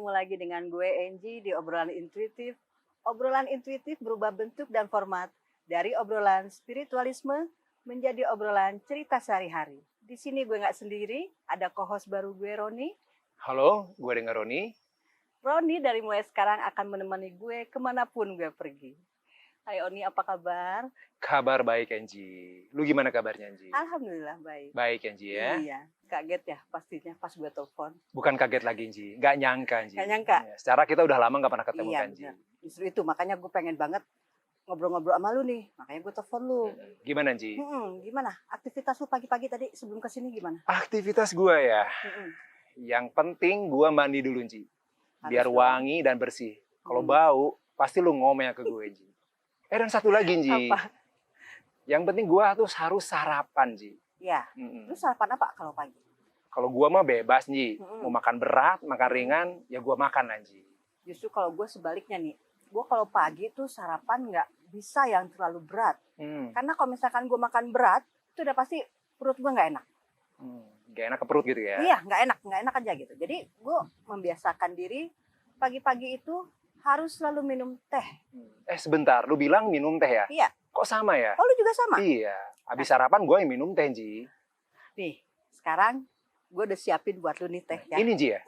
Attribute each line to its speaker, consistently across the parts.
Speaker 1: ketemu lagi dengan gue Angie di obrolan intuitif. Obrolan intuitif berubah bentuk dan format dari obrolan spiritualisme menjadi obrolan cerita sehari-hari. Di sini gue nggak sendiri, ada co-host baru gue Roni.
Speaker 2: Halo, gue dengan Roni.
Speaker 1: Roni dari mulai sekarang akan menemani gue kemanapun gue pergi. Hai Oni, apa kabar?
Speaker 2: Kabar baik, Angie. Lu gimana kabarnya, Angie?
Speaker 1: Alhamdulillah baik.
Speaker 2: Baik, Angie ya?
Speaker 1: Iya, kaget ya pastinya pas gue telepon.
Speaker 2: Bukan kaget lagi, Angie. Nggak nyangka, Angie.
Speaker 1: Nggak nyangka?
Speaker 2: Ya, secara kita udah lama nggak pernah ketemu,
Speaker 1: Iya,
Speaker 2: kan, Angie?
Speaker 1: benar. Justru itu, makanya gue pengen banget ngobrol-ngobrol sama lu nih. Makanya gue telepon lu.
Speaker 2: Gimana, Angie?
Speaker 1: Gimana? Aktivitas lu pagi-pagi tadi sebelum kesini gimana?
Speaker 2: Aktivitas gue ya.
Speaker 1: Mm-mm.
Speaker 2: Yang penting gue mandi dulu, Angie. Biar
Speaker 1: Harus dong.
Speaker 2: wangi dan bersih. Kalau bau, pasti lu ngomel ke gue, Angie. Dan satu lagi, Angie.
Speaker 1: Apa?
Speaker 2: Yang penting gue tuh harus sarapan, Angie.
Speaker 1: Ya,
Speaker 2: Mm-mm.
Speaker 1: lu sarapan apa kalau pagi?
Speaker 2: Kalau gue mah bebas, Angie.
Speaker 1: Mm-mm.
Speaker 2: Mau makan berat, makan ringan, ya gue makan, Angie.
Speaker 1: Justru kalau gue sebaliknya nih. Gue kalau pagi tuh sarapan nggak bisa yang terlalu berat. Karena kalau misalkan gue makan berat, itu udah pasti perut gue nggak enak.
Speaker 2: Gak enak ke perut gitu ya?
Speaker 1: Iya, nggak enak aja gitu. Jadi gue membiasakan diri pagi-pagi itu harus selalu minum teh.
Speaker 2: Sebentar, lu bilang minum teh ya?
Speaker 1: Iya.
Speaker 2: Kok sama ya?
Speaker 1: Oh, lu juga sama?
Speaker 2: Iya, habis sarapan gue yang minum teh, Ji.
Speaker 1: Nih, sekarang gue udah siapin buat lu nih teh ya.
Speaker 2: Ini, Ji ya?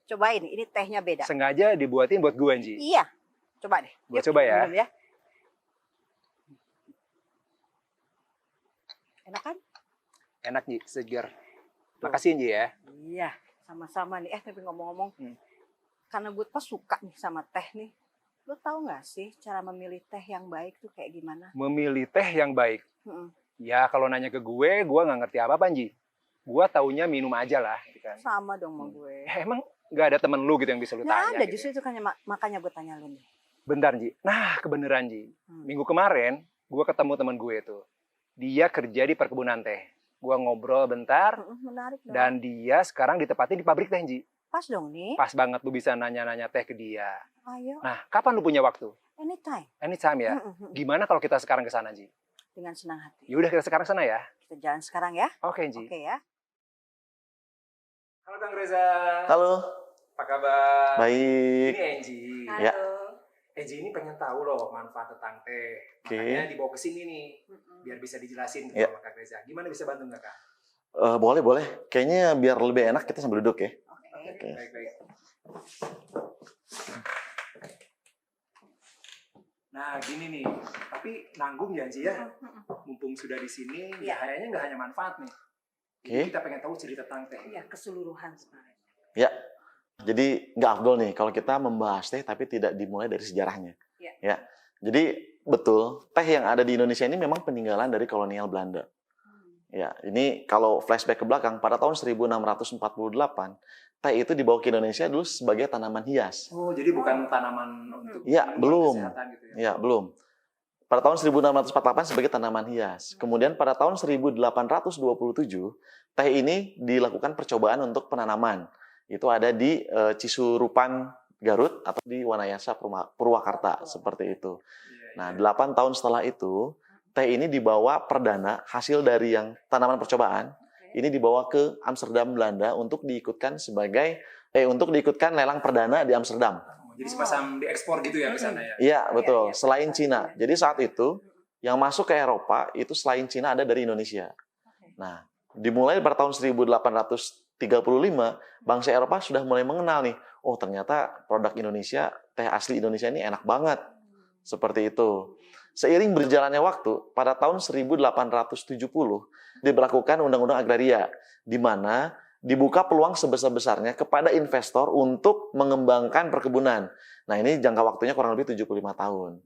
Speaker 1: Cobain, ini tehnya beda.
Speaker 2: Sengaja dibuatin buat gue, Ji.
Speaker 1: Iya, coba deh.
Speaker 2: Gue
Speaker 1: Yuk,
Speaker 2: coba ya.
Speaker 1: minum ya. Enak kan?
Speaker 2: Enak, Ji, segar. Makasih, Ji ya.
Speaker 1: Iya, sama-sama nih. Tapi ngomong-ngomong, karena gue pas suka nih sama teh nih. Lu tahu nggak sih cara memilih teh yang baik tuh kayak gimana?
Speaker 2: Memilih teh yang baik.
Speaker 1: Mm-mm.
Speaker 2: Ya, kalau nanya ke gue nggak ngerti apa-apa, Ji. Gue taunya minum aja lah. Gitu kan.
Speaker 1: Sama dong sama gue.
Speaker 2: Emang nggak ada temen lu gitu yang bisa lu
Speaker 1: Nggak
Speaker 2: tanya?
Speaker 1: ada,
Speaker 2: gitu
Speaker 1: justru
Speaker 2: ya?
Speaker 1: itu kan makanya gue tanya lu nih.
Speaker 2: Bentar, Ji. Nah, kebeneran, Ji. Minggu kemarin, gue ketemu temen gue tuh. Dia kerja di perkebunan teh. Gue ngobrol bentar,
Speaker 1: Menarik dong.
Speaker 2: dan dia sekarang ditempatin di pabrik teh, Ji.
Speaker 1: Pas dong nih.
Speaker 2: Pas banget lu bisa nanya-nanya teh ke dia.
Speaker 1: Ayo,
Speaker 2: Nah, kapan lu punya waktu?
Speaker 1: anytime.
Speaker 2: Anytime ya. Gimana kalau kita sekarang ke sana, Ji?
Speaker 1: Dengan senang hati.
Speaker 2: Yaudah, kita sekarang sana ya.
Speaker 1: Kita jalan sekarang ya.
Speaker 2: Oke, Ji.
Speaker 1: Oke ya.
Speaker 2: Halo, Kang Reza.
Speaker 3: Halo,
Speaker 2: Apa kabar?
Speaker 3: baik.
Speaker 2: Ini Angie.
Speaker 1: Halo.
Speaker 3: Ya.
Speaker 2: Angie ini pengen tahu loh manfaat tentang teh.
Speaker 3: Oke.
Speaker 2: Makanya dibawa ke sini nih. Biar bisa dijelasin
Speaker 3: Ya.
Speaker 2: sama Kang Reza. Gimana bisa bantu nggak, Kang?
Speaker 3: Boleh. Kayaknya biar lebih enak kita sambil duduk ya.
Speaker 1: Oke.
Speaker 2: Baik. Nah, gini nih. Tapi nanggung ya, Angie ya. Mumpung sudah di sini,
Speaker 1: Iya.
Speaker 2: kayaknya nggak hanya manfaat nih. Jadi
Speaker 3: Oke.
Speaker 2: kita pengen tahu cerita tentang teh.
Speaker 1: Iya, keseluruhan sebenarnya.
Speaker 3: Ya, jadi nggak afdol nih kalau kita membahas teh tapi tidak dimulai dari sejarahnya.
Speaker 1: Ya.
Speaker 3: Ya, jadi betul teh yang ada di Indonesia ini memang peninggalan dari kolonial Belanda. Ya, ini kalau flashback ke belakang pada tahun 1648 teh itu dibawa ke Indonesia dulu sebagai tanaman hias.
Speaker 2: Oh, jadi bukan tanaman untuk
Speaker 3: Iya,
Speaker 2: minuman
Speaker 3: belum.
Speaker 2: kesehatan gitu ya?
Speaker 3: Ya, belum. Pada tahun 1648 sebagai tanaman hias. Kemudian pada tahun 1827, teh ini dilakukan percobaan untuk penanaman. Itu ada di Cisurupan, Garut, atau di Wanayasa, Purwakarta, seperti itu. Nah, 8 tahun setelah itu, teh ini dibawa perdana, hasil dari yang tanaman percobaan, ini dibawa ke Amsterdam, Belanda, untuk diikutkan lelang perdana di Amsterdam.
Speaker 2: Jadi sepasang diekspor gitu ya ke sana ya?
Speaker 3: Iya, betul.
Speaker 1: Iya.
Speaker 3: Selain Cina. Jadi saat itu, yang masuk ke Eropa, itu selain Cina ada dari Indonesia. Nah, dimulai pada tahun 1835, bangsa Eropa sudah mulai mengenal nih, oh ternyata produk Indonesia, teh asli Indonesia ini enak banget. Seperti itu. Seiring berjalannya waktu, pada tahun 1870, diberlakukan Undang-Undang Agraria, di mana dibuka peluang sebesar-besarnya kepada investor untuk mengembangkan perkebunan. Nah, ini jangka waktunya kurang lebih 75 tahun.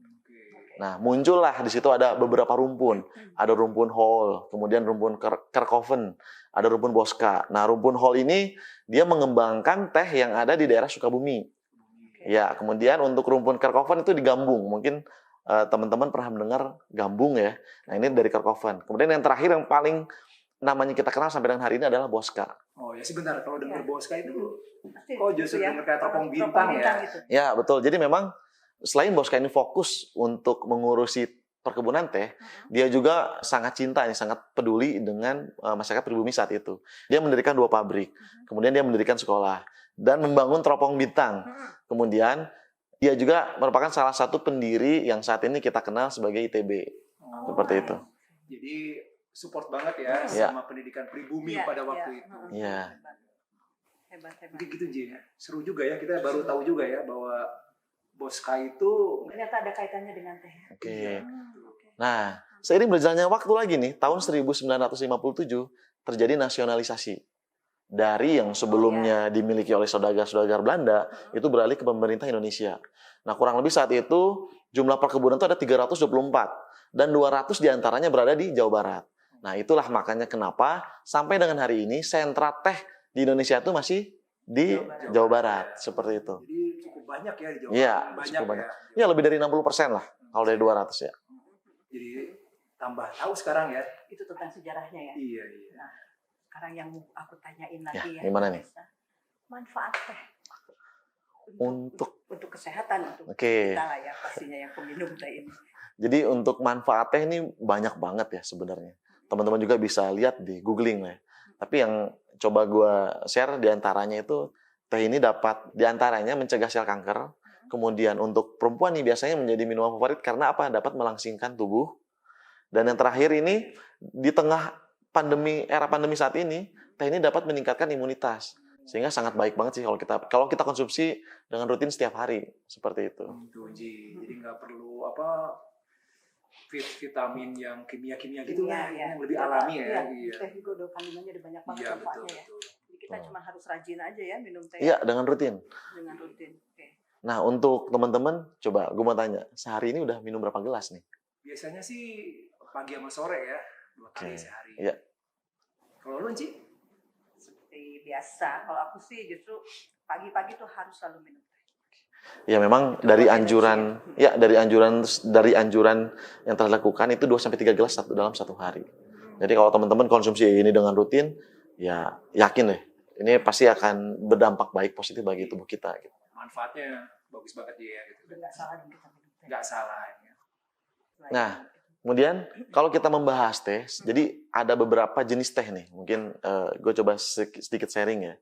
Speaker 3: Nah, muncullah di situ ada beberapa rumpun. Ada rumpun Hall, kemudian rumpun Kerkhoven, ada rumpun Bosca. Nah, rumpun Hall ini dia mengembangkan teh yang ada di daerah Sukabumi. Ya, kemudian untuk rumpun Kerkhoven itu di Gambung. Mungkin teman-teman pernah mendengar Gambung ya. Nah, ini dari Kerkhoven. Kemudian yang terakhir yang paling namanya kita kenal sampai dengan hari ini adalah Bosca.
Speaker 2: Oh ya, sebentar, kalau dengar Bosca itu
Speaker 1: Pasti
Speaker 2: kok justru
Speaker 1: ya.
Speaker 2: dengar kayak teropong bintang ya?
Speaker 1: Gitu.
Speaker 3: Ya, betul. Jadi memang selain Bosca ini fokus untuk mengurusi perkebunan teh, dia juga sangat cinta, sangat peduli dengan masyarakat pribumi saat itu. Dia mendirikan 2 pabrik, kemudian dia mendirikan sekolah. dan membangun Teropong Bintang. Kemudian dia juga merupakan salah satu pendiri yang saat ini kita kenal sebagai ITB. Seperti itu.
Speaker 2: Jadi support banget ya
Speaker 3: Iya.
Speaker 2: sama pendidikan pribumi
Speaker 1: Iya,
Speaker 2: pada
Speaker 1: iya.
Speaker 2: waktu itu.
Speaker 3: Iya.
Speaker 1: Hebat.
Speaker 2: Mungkin gitu Ji ya. Seru juga ya, kita baru tahu juga ya bahwa Bosca itu
Speaker 1: Ternyata ada kaitannya dengan teh.
Speaker 3: Oke.
Speaker 1: Oke.
Speaker 3: Nah, seiring berjalannya waktu lagi nih, tahun 1957 terjadi nasionalisasi. Dari yang sebelumnya dimiliki oleh saudagar-saudagar Belanda, itu beralih ke pemerintah Indonesia. Nah, kurang lebih saat itu jumlah perkebunan itu ada 324 dan 200 diantaranya berada di Jawa Barat. Nah, itulah makanya kenapa sampai dengan hari ini sentra teh di Indonesia itu masih di Jawa Barat, seperti itu.
Speaker 2: jadi cukup banyak ya di Jawa
Speaker 3: Iya,
Speaker 2: Barat.
Speaker 3: cukup banyak.
Speaker 2: Ya.
Speaker 3: Ya, lebih dari 60% lah kalau dari 200 ya.
Speaker 2: Jadi tambah tahu sekarang ya.
Speaker 1: Itu tentang sejarahnya ya.
Speaker 2: Iya.
Speaker 1: Nah, sekarang yang mau aku tanyain
Speaker 3: Ya,
Speaker 1: lagi ya.
Speaker 3: gimana nih?
Speaker 1: Reza. Manfaat teh
Speaker 3: Untuk
Speaker 1: untuk kesehatan untuk
Speaker 3: Oke.
Speaker 1: kita lah ya pastinya yang peminum teh ini.
Speaker 3: Jadi untuk manfaat teh ini banyak banget ya sebenarnya. Teman-teman juga bisa lihat di googling lah ya. Tapi yang coba gue share diantaranya itu teh ini dapat diantaranya mencegah sel kanker. Kemudian untuk perempuan nih biasanya menjadi minuman favorit karena apa? Dapat melangsingkan tubuh. Dan yang terakhir ini di tengah era pandemi saat ini teh ini dapat meningkatkan imunitas. Sehingga sangat baik banget sih kalau kita konsumsi dengan rutin setiap hari seperti itu.
Speaker 2: Itu Ji. Jadi nggak perlu apa vitamin yang kimia-kimia gitu lah, yang lebih alami ya. Iya.
Speaker 1: Teh juga udah kandungannya udah banyak banget
Speaker 2: Iya,
Speaker 1: manfaatnya ya.
Speaker 2: betul.
Speaker 1: Jadi kita cuma harus rajin aja ya minum teh
Speaker 3: Iya, dengan rutin.
Speaker 1: dengan rutin. Oke.
Speaker 3: Nah, untuk teman-teman, coba gue mau tanya, sehari ini udah minum berapa gelas nih?
Speaker 2: Biasanya sih pagi sama sore ya, 2 kali
Speaker 3: Oke.
Speaker 2: sehari.
Speaker 3: Iya.
Speaker 2: Kalau lu Ci?
Speaker 1: Seperti biasa, kalau aku sih justru pagi-pagi tuh harus selalu minum teh.
Speaker 3: Ya memang dari anjuran yang telah dilakukan itu 2 sampai 3 gelas dalam satu hari. Jadi kalau teman-teman konsumsi ini dengan rutin, ya yakin deh, ini pasti akan berdampak baik positif bagi tubuh kita gitu.
Speaker 2: Manfaatnya bagus banget ya gitu.
Speaker 1: Udah nggak salah dong kita minum teh.
Speaker 2: Nggak salah ya.
Speaker 3: Nah, kemudian kalau kita membahas teh, jadi ada beberapa jenis teh nih. Mungkin gue coba sedikit sharing ya.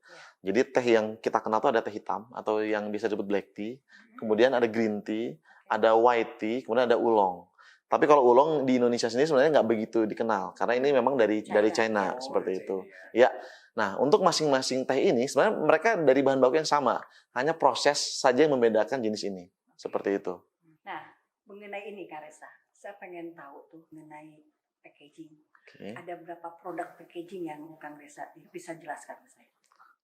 Speaker 3: Jadi teh yang kita kenal tuh ada teh hitam atau yang bisa disebut black tea. Kemudian ada green tea, ada white tea, kemudian ada oolong. Tapi kalau oolong di Indonesia sendiri sebenarnya nggak begitu dikenal karena ini memang dari China seperti itu. Ya. Nah, untuk masing-masing teh ini sebenarnya mereka dari bahan baku yang sama, hanya proses saja yang membedakan jenis ini. Seperti itu.
Speaker 1: Nah, mengenai ini Kak Reza, saya pengen tahu tuh mengenai packaging.
Speaker 3: Oke.
Speaker 1: Ada berapa produk packaging yang Kang Reza bisa jelaskan ke saya?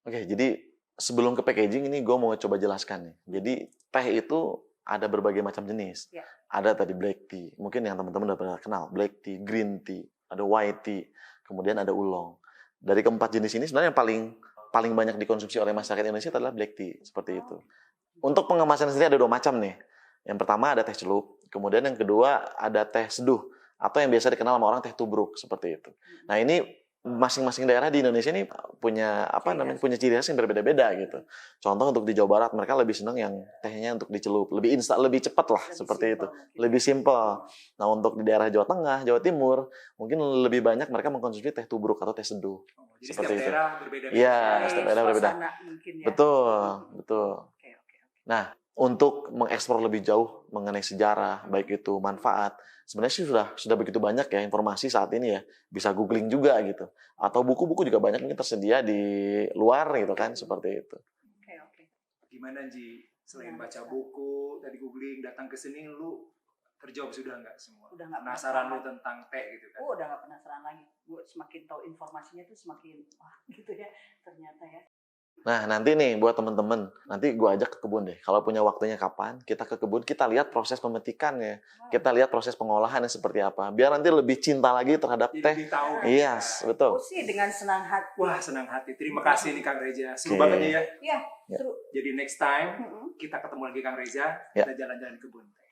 Speaker 3: Oke, jadi sebelum ke packaging ini gue mau coba jelaskan nih. Jadi teh itu ada berbagai macam jenis.
Speaker 1: Ya.
Speaker 3: Ada tadi black tea, mungkin yang teman-teman udah pernah kenal. Black tea, green tea, ada white tea, kemudian ada oolong. Dari keempat jenis ini sebenarnya yang paling banyak dikonsumsi oleh masyarakat Indonesia adalah black tea, seperti itu. Untuk pengemasan sendiri ada 2 macam nih. Yang pertama ada teh celup, kemudian yang kedua ada teh seduh atau yang biasa dikenal sama orang teh tubruk seperti itu. Nah, ini masing-masing daerah di Indonesia ini punya punya ciri khas yang berbeda-beda gitu. Contoh untuk di Jawa Barat mereka lebih senang yang tehnya untuk dicelup, lebih instan, lebih cepat lah seperti itu. Lebih simpel. Nah, untuk di daerah Jawa Tengah, Jawa Timur, mungkin lebih banyak mereka mengkonsumsi teh tubruk atau teh seduh.
Speaker 2: Jadi
Speaker 3: Seperti
Speaker 2: setiap
Speaker 3: itu.
Speaker 2: daerah berbeda-beda.
Speaker 3: Iya, setiap daerah berbeda.
Speaker 1: Suasana mungkin ya.
Speaker 3: Betul.
Speaker 1: Oke.
Speaker 3: Nah, untuk mengeksplor lebih jauh mengenai sejarah, baik itu manfaat, sebenarnya sih sudah begitu banyak ya informasi saat ini ya. Bisa googling juga gitu. Atau buku-buku juga banyak mungkin tersedia di luar gitu kan, seperti itu.
Speaker 1: Oke.
Speaker 2: Gimana Ji? Selain baca buku, tadi googling, datang ke sini lu terjawab sudah nggak semua?
Speaker 1: Udah nggak
Speaker 2: Penasaran lu
Speaker 1: penasaran.
Speaker 2: tentang teh gitu kan?
Speaker 1: Udah nggak penasaran lagi. Gue semakin tahu informasinya tuh semakin wah gitu ya ternyata ya.
Speaker 3: Nah, nanti nih buat teman-teman, nanti gue ajak ke kebun deh. Kalau punya waktunya kapan, kita ke kebun, kita lihat proses pemetikannya. Kita lihat proses pengolahannya seperti apa. Biar nanti lebih cinta lagi terhadap
Speaker 2: Jadi
Speaker 3: teh.
Speaker 2: lebih tahu.
Speaker 3: Yes, betul.
Speaker 1: Aku sih dengan senang hati.
Speaker 2: Wah, senang hati. Terima kasih nih Kang Reza. Seru
Speaker 3: Oke.
Speaker 2: banget nih ya.
Speaker 1: Iya,
Speaker 3: Ya.
Speaker 1: seru.
Speaker 2: Jadi next time
Speaker 1: Mm-mm.
Speaker 2: kita ketemu lagi Kang Reza,
Speaker 3: Ya.
Speaker 2: kita jalan-jalan ke kebun teh.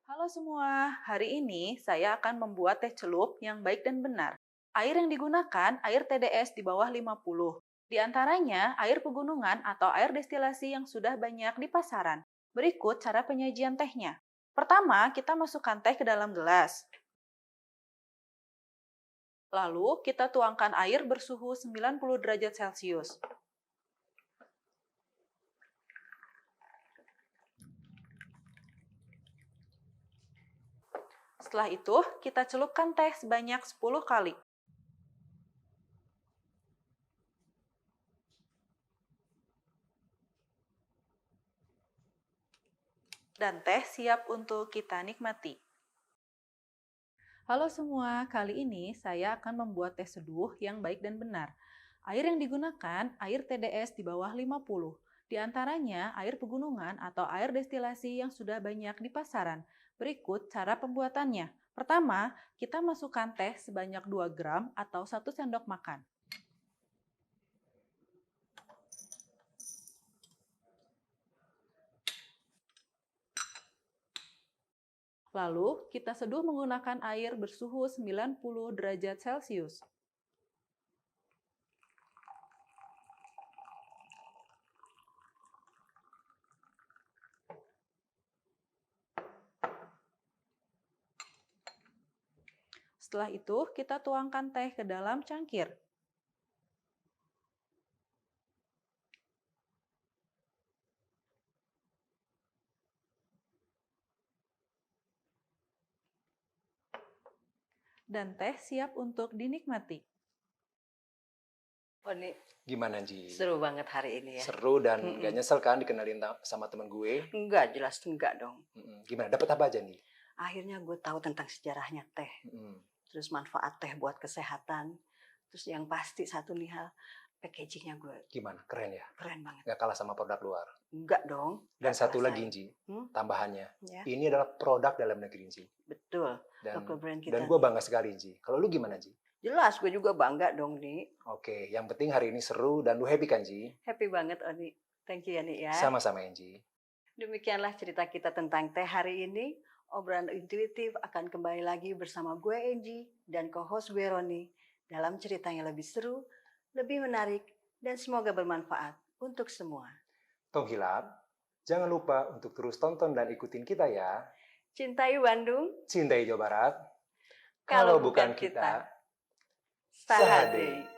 Speaker 4: Halo semua, hari ini saya akan membuat teh celup yang baik dan benar. Air yang digunakan air TDS di bawah 50. Di antaranya air pegunungan atau air destilasi yang sudah banyak di pasaran. Berikut cara penyajian tehnya. Pertama, kita masukkan teh ke dalam gelas. Lalu, kita tuangkan air bersuhu 90 derajat Celcius. Setelah itu, kita celupkan teh sebanyak 10 kali. Dan teh siap untuk kita nikmati. Halo semua, kali ini saya akan membuat teh seduh yang baik dan benar. Air yang digunakan, air TDS di bawah 50. Di antaranya air pegunungan atau air destilasi yang sudah banyak di pasaran. Berikut cara pembuatannya. Pertama, kita masukkan teh sebanyak 2 gram atau 1 sendok makan. Lalu, kita seduh menggunakan air bersuhu 90 derajat Celcius. Setelah itu, kita tuangkan teh ke dalam cangkir. Dan teh siap untuk dinikmati.
Speaker 1: Oh, ini
Speaker 2: Gimana, Ji?
Speaker 1: seru banget hari ini ya.
Speaker 2: Seru dan gak nyesel kan dikenalin sama temen gue?
Speaker 1: Enggak, jelas enggak dong.
Speaker 2: Gimana? Dapat apa aja nih?
Speaker 1: Akhirnya gue tahu tentang sejarahnya teh. Terus manfaat teh buat kesehatan. Terus yang pasti satu nih hal, packagingnya gue
Speaker 2: Gimana? Keren ya?
Speaker 1: keren banget.
Speaker 2: Gak kalah sama produk luar.
Speaker 1: Enggak dong.
Speaker 2: Dan
Speaker 1: Nggak
Speaker 2: satu
Speaker 1: kalah
Speaker 2: lagi,
Speaker 1: saing.
Speaker 2: Ji,
Speaker 1: Hmm?
Speaker 2: tambahannya.
Speaker 1: Ya,
Speaker 2: Ini adalah produk dalam negeri, Ji.
Speaker 1: betul.
Speaker 2: Dan,
Speaker 1: Local brand kita.
Speaker 2: dan gue bangga sekali, Ji. Kalau lu gimana, Ji?
Speaker 1: Jelas, gue juga bangga dong, Ni.
Speaker 2: Oke, yang penting hari ini seru dan lu happy kan, Ji?
Speaker 1: Happy banget, Oni. Thank you ya, Ni ya.
Speaker 2: Sama-sama, Ji.
Speaker 1: Demikianlah cerita kita tentang teh hari ini. Obrolan intuitif akan kembali lagi bersama gue, Angie, dan co-host gue, Roni, dalam cerita yang lebih seru, lebih menarik, dan semoga bermanfaat untuk semua.
Speaker 2: Tong Hilap, jangan lupa untuk terus tonton dan ikutin kita ya.
Speaker 1: Cintai Bandung,
Speaker 2: Cintai Jawa Barat.
Speaker 1: kalau bukan kita. Sahade.